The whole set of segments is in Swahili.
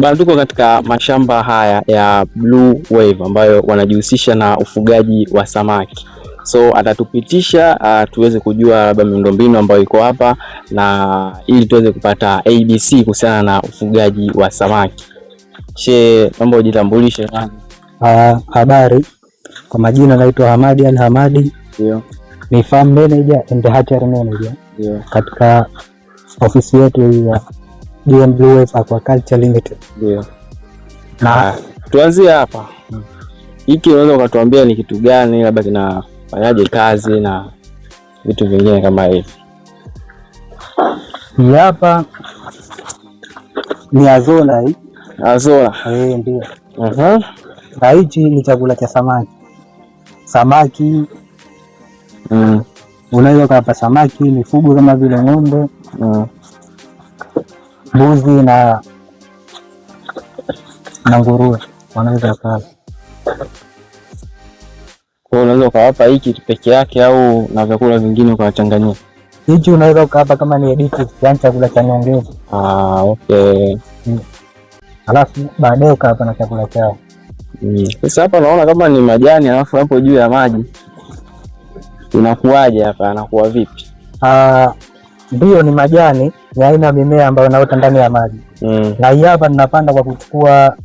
Bado tuko katika mashamba haya ya Blue Wave ambayo wanajihusisha na ufugaji wa samaki. So atatupitisha tuweze kujua labda miundombinu ambayo iko hapa na ili tuweze kupata ABC kuhusiana na ufugaji wa samaki. She, mambo ujitambulishe nani? Habari. Kwa majina naitwa Hamadi Al-Hamadi. Ndio. Ni farm manager and hatchery manager. Ndio. Katika ofisi yetu ya DM Blue Wave Aquaculture Limited. Ndio. Na tuanzie hapa. Hiki unaweza ukatuambia ni kitu gani, labda kinafanyaje kazi na vitu vingine kama hivi? Hii hapa ni azola hii. Azola. Ndio. Na hichi ni chakula cha samaki. Samaki unaweza ukapa samaki mifugo kama vile ng'ombe, mbuzi na nguruwe wanaweza kula. Kwa unaweza ukawapa hiki peke yake au na vyakula vingine ukawachanganyia? Hichi unaweza ukawapa kama ni additive, yani chakula cha nyongeza. Okay. Alafu baadaye ukawapa na chakula chao. Sasa hapa naona kama ni majani alafu hapo juu ya maji. Inakuwaje hapa? Anakuwa vipi? Ndio, ni majani, ni aina ya mimea ambayo inaota ndani ya maji. Na hii hapa tunapanda kwa kuchukua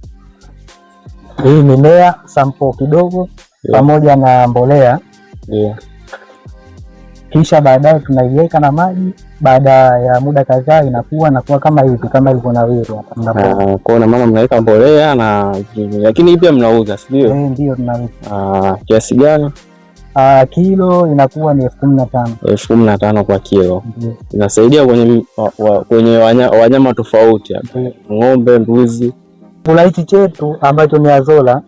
hii mimea sample kidogo pamoja na mbolea. Kisha baadaye tunaiweka na maji, baada ya muda kadhaa inakuwa kama hivi, kama ilivyo na wewe hapa. Kwa maana mnaweka mbolea na lakini pia mnauza, si ndio? Ndio tunauza. Kiasi gani? Kilo inakuwa ni 15,000. 15,000 kwa kilo. Inasaidia kwenye wanyama tofauti hapa. Ng'ombe, mbuzi. Chakula hichi chetu ambacho ni azola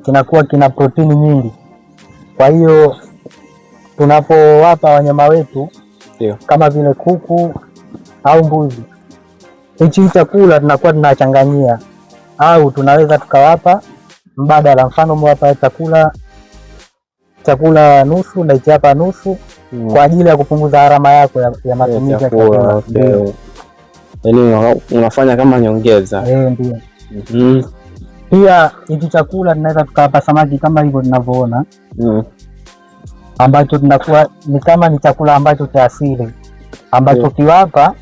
kinakuwa kina protini nyingi. Kwa hiyo tunapowapa wanyama wetu kama vile kuku au mbuzi, hichi chakula tunakuwa tunachanganyia, au tunaweza tukawapa mbadala. Mfano mwapa chakula nusu na hichi hapa nusu, kwa ajili ya kupunguza gharama yako ya matumizi ya chakula. Yaani unafanya kama nyongeza. Ndio. Pia hichi chakula tunaweza tukawapa samaki kama hivyo tunavyoona, ambacho tunakuwa ni kama ni chakula ambacho cha asili ambacho kiwapa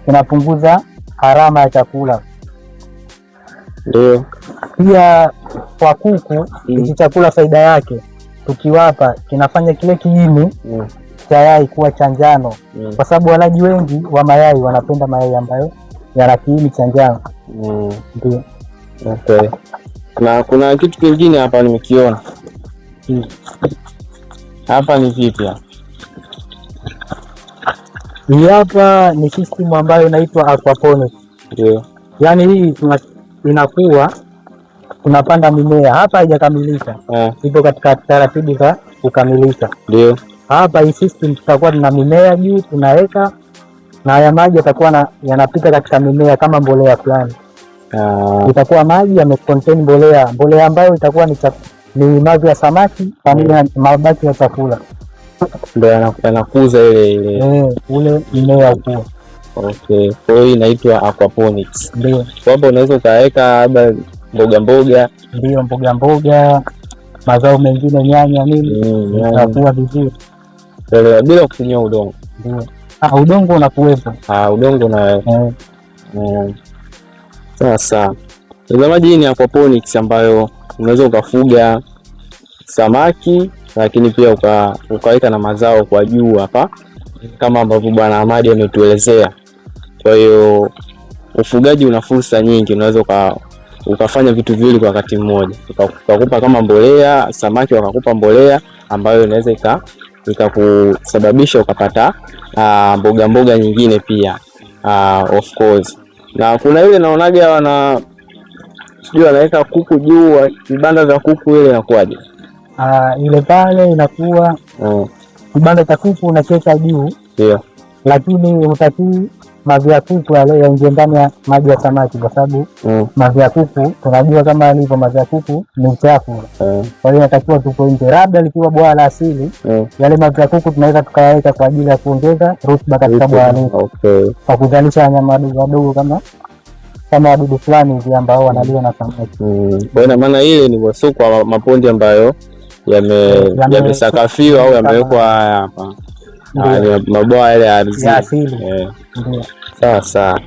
kinapunguza gharama ya chakula. Ndio. Pia kwa kuku hichi chakula faida yake, tukiwapa kinafanya kile kiini cha yai kuwa cha njano, kwa sababu walaji wengi wa mayai wanapenda mayai ambayo yana kiini cha njano. Ndio. Okay. Na kuna kitu kingine hapa nimekiona. Hapa ni vipi hapa? Hii hapa ni system ambayo inaitwa aquaponics. Ndio. Yaani hii inakuwa tunapanda mimea hapa, haijakamilika. Ipo katika taratibu za kukamilisha. Ndio. Hapa hii system tutakuwa tuna mimea juu tunaweka, na haya maji yatakuwa yanapita katika mimea kama mbolea fulani. Itakuwa maji yamecontain mbolea ambayo itakuwa ni mavi ya samaki pamoja na mabaki ya chakula. Ndio yanakuza ile ule mmea ukua. Okay. Kwa hiyo inaitwa aquaponics. Ndio. Kwamba unaweza ukaweka labda mboga. Ndio, mboga, mazao mengine, nyanya nini, itakuwa vizuri. Bila kutumia udongo. Ndio. Udongo unakuwepo. Udongo na Sasa mtazamaji, hii ni aquaponics ambayo unaweza ukafuga samaki lakini pia ukaweka na mazao kwa juu hapa kama ambavyo Bwana Hamadi ametuelezea. Kwa hiyo ufugaji una fursa nyingi, unaweza ukafanya vitu viwili kwa wakati mmoja. Ukakupa kama mbolea, samaki wakakupa mbolea ambayo inaweza ikakusababisha ukapata mboga nyingine pia, of course. Na kuna ile naonaga sijui wanaweka kuku juu, vibanda vya kuku, ile inakuwaje? Ile pale inakuwa kibanda cha kuku unacheka juu. Ndio. Lakini hutaki mavi ya kuku yale yaingie ndani ya maji ya samaki, kwa sababu mavi ya kuku tunajua kama yalivyo, mavi ya kuku ni uchafu. Kwa hiyo inatakiwa tuko nje, labda likiwa bwawa la asili, yale mavi ya kuku tunaweza tukayaweka kwa ajili ya kuongeza rutuba katika bwawa letu. Okay. Kwa kuzalisha wanyama wadogo kama kama wadudu fulani hivi ambao wanaliwa na samaki. Kwa ina maana ile ni wasuku wa mapondi ambayo yamesakafiwa au yamewekwa hapa. Mabwawa yale ya ardhi. Ya asili. Sawa sawa.